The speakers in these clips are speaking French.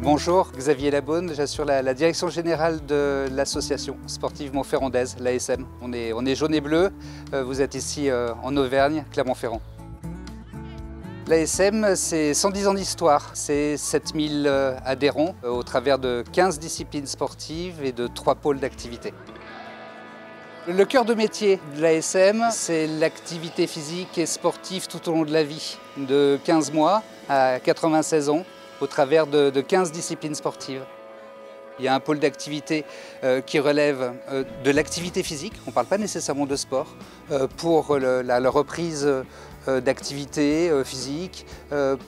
Bonjour, Xavier Labaune, j'assure la direction générale de l'association sportive Montferrandaise, l'ASM. On est jaune et bleu, vous êtes ici en Auvergne, Clermont-Ferrand. L'ASM, c'est 110 ans d'histoire, c'est 7000 adhérents au travers de 15 disciplines sportives et de 3 pôles d'activité. Le cœur de métier de l'ASM, c'est l'activité physique et sportive tout au long de la vie, de 15 mois à 96 ans, au travers de 15 disciplines sportives. Il y a un pôle d'activité qui relève de l'activité physique, on ne parle pas nécessairement de sport, pour la reprise d'activité physique,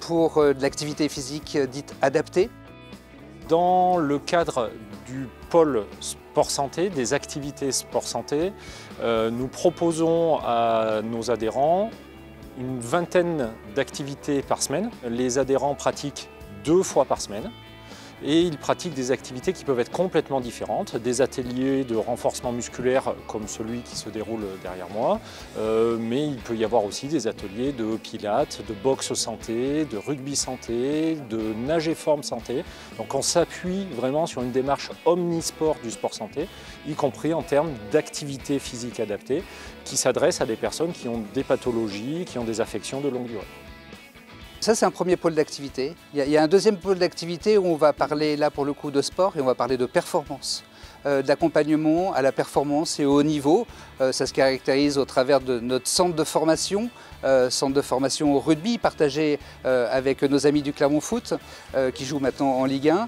pour de l'activité physique dite adaptée. Dans le cadre du pôle sport santé, des activités sport santé, nous proposons à nos adhérents une vingtaine d'activités par semaine. Les adhérents pratiquent 2 fois par semaine et ils pratiquent des activités qui peuvent être complètement différentes, des ateliers de renforcement musculaire comme celui qui se déroule derrière moi, mais il peut y avoir aussi des ateliers de pilates, de boxe santé, de rugby santé, de nage et forme santé. Donc on s'appuie vraiment sur une démarche omnisport du sport santé, y compris en termes d'activité physique adaptée, qui s'adresse à des personnes qui ont des pathologies, qui ont des affections de longue durée. Ça, c'est un premier pôle d'activité. Il y a un deuxième pôle d'activité où on va parler, là pour le coup, de sport et on va parler de performance, d'accompagnement à la performance et au haut niveau. Ça se caractérise au travers de notre centre de formation au rugby, partagé avec nos amis du Clermont Foot, qui jouent maintenant en Ligue 1.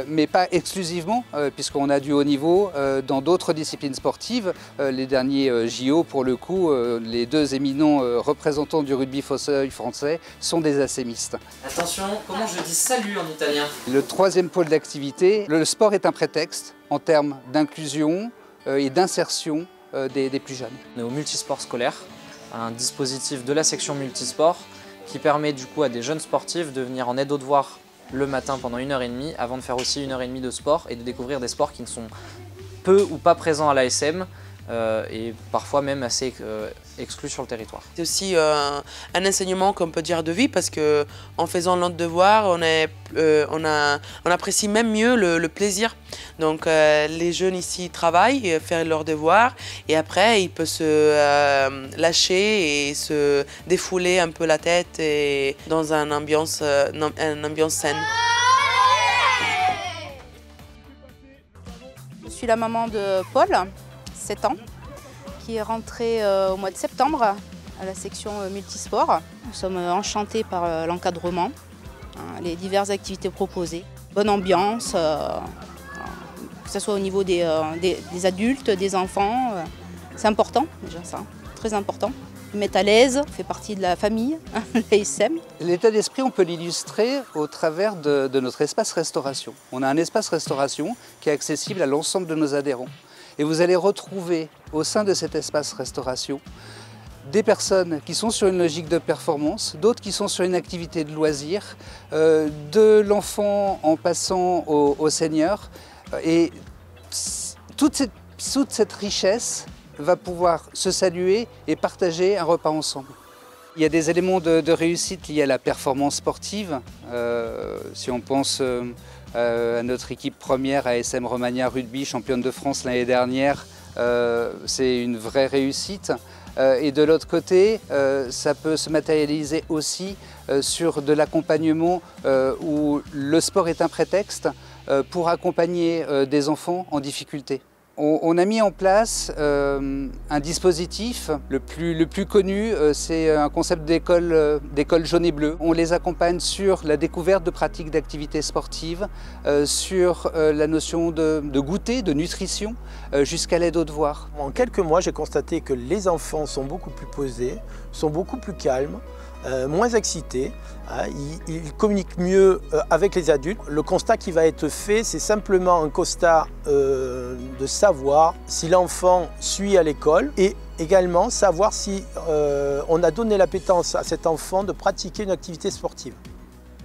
Mais pas exclusivement, puisqu'on a du haut niveau dans d'autres disciplines sportives. Les derniers JO, pour le coup, les 2 éminents représentants du rugby fauteuil français sont des assémistes. Attention, comment je dis salut en italien? Le troisième pôle d'activité, le sport est un prétexte en termes d'inclusion et d'insertion des plus jeunes. On est au multisport scolaire, un dispositif de la section multisport qui permet du coup à des jeunes sportifs de venir en aide aux devoirs le matin pendant 1h30 avant de faire aussi 1h30 de sport et de découvrir des sports qui ne sont peu ou pas présents à l'ASM et parfois même assez exclus sur le territoire. C'est aussi un enseignement qu'on peut dire de vie parce qu'en faisant notre devoir, on apprécie même mieux le plaisir. Donc les jeunes ici travaillent, font leurs devoirs et après ils peuvent se lâcher et se défouler un peu la tête et dans une ambiance saine. Je suis la maman de Paul, 7 ans, qui est rentré au mois de septembre à la section multisport. Nous sommes enchantés par l'encadrement, les diverses activités proposées. Bonne ambiance, que ce soit au niveau des adultes, des enfants. C'est important déjà ça, très important. Ils mettent à l'aise, fait partie de la famille, l'ASM. L'état d'esprit, on peut l'illustrer au travers de notre espace restauration. On a un espace restauration qui est accessible à l'ensemble de nos adhérents. Et vous allez retrouver au sein de cet espace restauration des personnes qui sont sur une logique de performance, d'autres qui sont sur une activité de loisir, de l'enfant en passant au senior. Et toute cette richesse va pouvoir se saluer et partager un repas ensemble. Il y a des éléments de réussite liés à la performance sportive. Si on pense à notre équipe première, ASM Romagna Rugby, championne de France l'année dernière, c'est une vraie réussite. Et de l'autre côté, ça peut se matérialiser aussi sur de l'accompagnement où le sport est un prétexte pour accompagner des enfants en difficulté. On a mis en place un dispositif, le plus connu, c'est un concept d'école jaune et bleu. On les accompagne sur la découverte de pratiques d'activités sportives, sur la notion de goûter, de nutrition, jusqu'à l'aide aux devoirs. En quelques mois, j'ai constaté que les enfants sont beaucoup plus posés, sont beaucoup plus calmes, moins excités, ils communiquent mieux avec les adultes. Le constat qui va être fait, c'est simplement un constat de savoir si l'enfant suit à l'école et également savoir si on a donné l'appétence à cet enfant de pratiquer une activité sportive.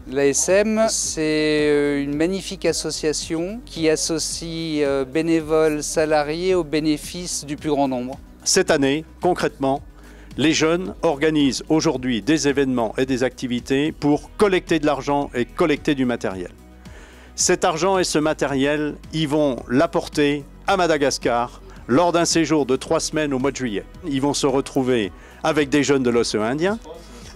L'ASM, c'est une magnifique association qui associe bénévoles salariés au bénéfice du plus grand nombre. Cette année, concrètement, les jeunes organisent aujourd'hui des événements et des activités pour collecter de l'argent et collecter du matériel. Cet argent et ce matériel, ils vont l'apporter à Madagascar lors d'un séjour de 3 semaines au mois de juillet. Ils vont se retrouver avec des jeunes de l'océan Indien,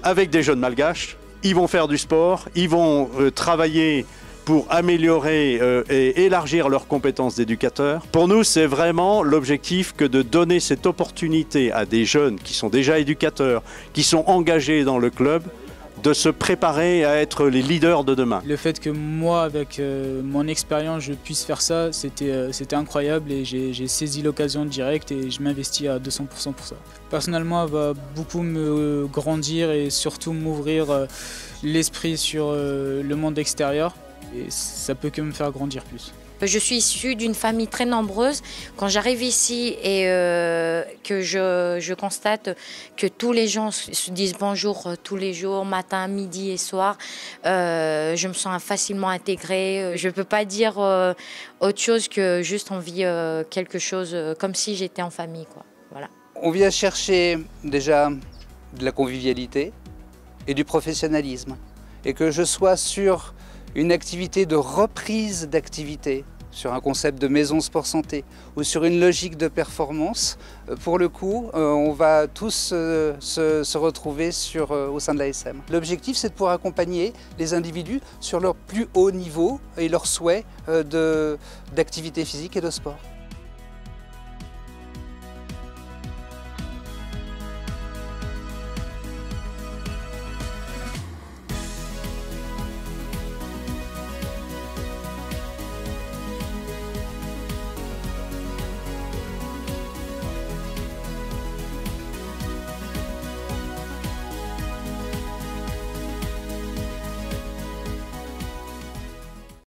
avec des jeunes malgaches. Ils vont faire du sport, ils vont travailler pour améliorer et élargir leurs compétences d'éducateurs. Pour nous, c'est vraiment l'objectif que de donner cette opportunité à des jeunes qui sont déjà éducateurs, qui sont engagés dans le club, de se préparer à être les leaders de demain. Le fait que moi, avec mon expérience, je puisse faire ça, c'était incroyable et j'ai saisi l'occasion directe et je m'investis à 200% pour ça. Personnellement, elle va beaucoup me grandir et surtout m'ouvrir l'esprit sur le monde extérieur et ça peut que me faire grandir plus. Je suis issue d'une famille très nombreuse. Quand j'arrive ici et que je constate que tous les gens se disent bonjour tous les jours, matin, midi et soir, je me sens facilement intégrée. Je ne peux pas dire autre chose que juste on vit quelque chose comme si j'étais en famille, quoi. Voilà. On vient chercher déjà de la convivialité et du professionnalisme. Et que je sois sur une activité de reprise d'activité, sur un concept de maison sport santé ou sur une logique de performance, pour le coup, on va tous se retrouver au sein de l'ASM. L'objectif, c'est de pouvoir accompagner les individus sur leur plus haut niveau et leurs souhaits d'activité physique et de sport.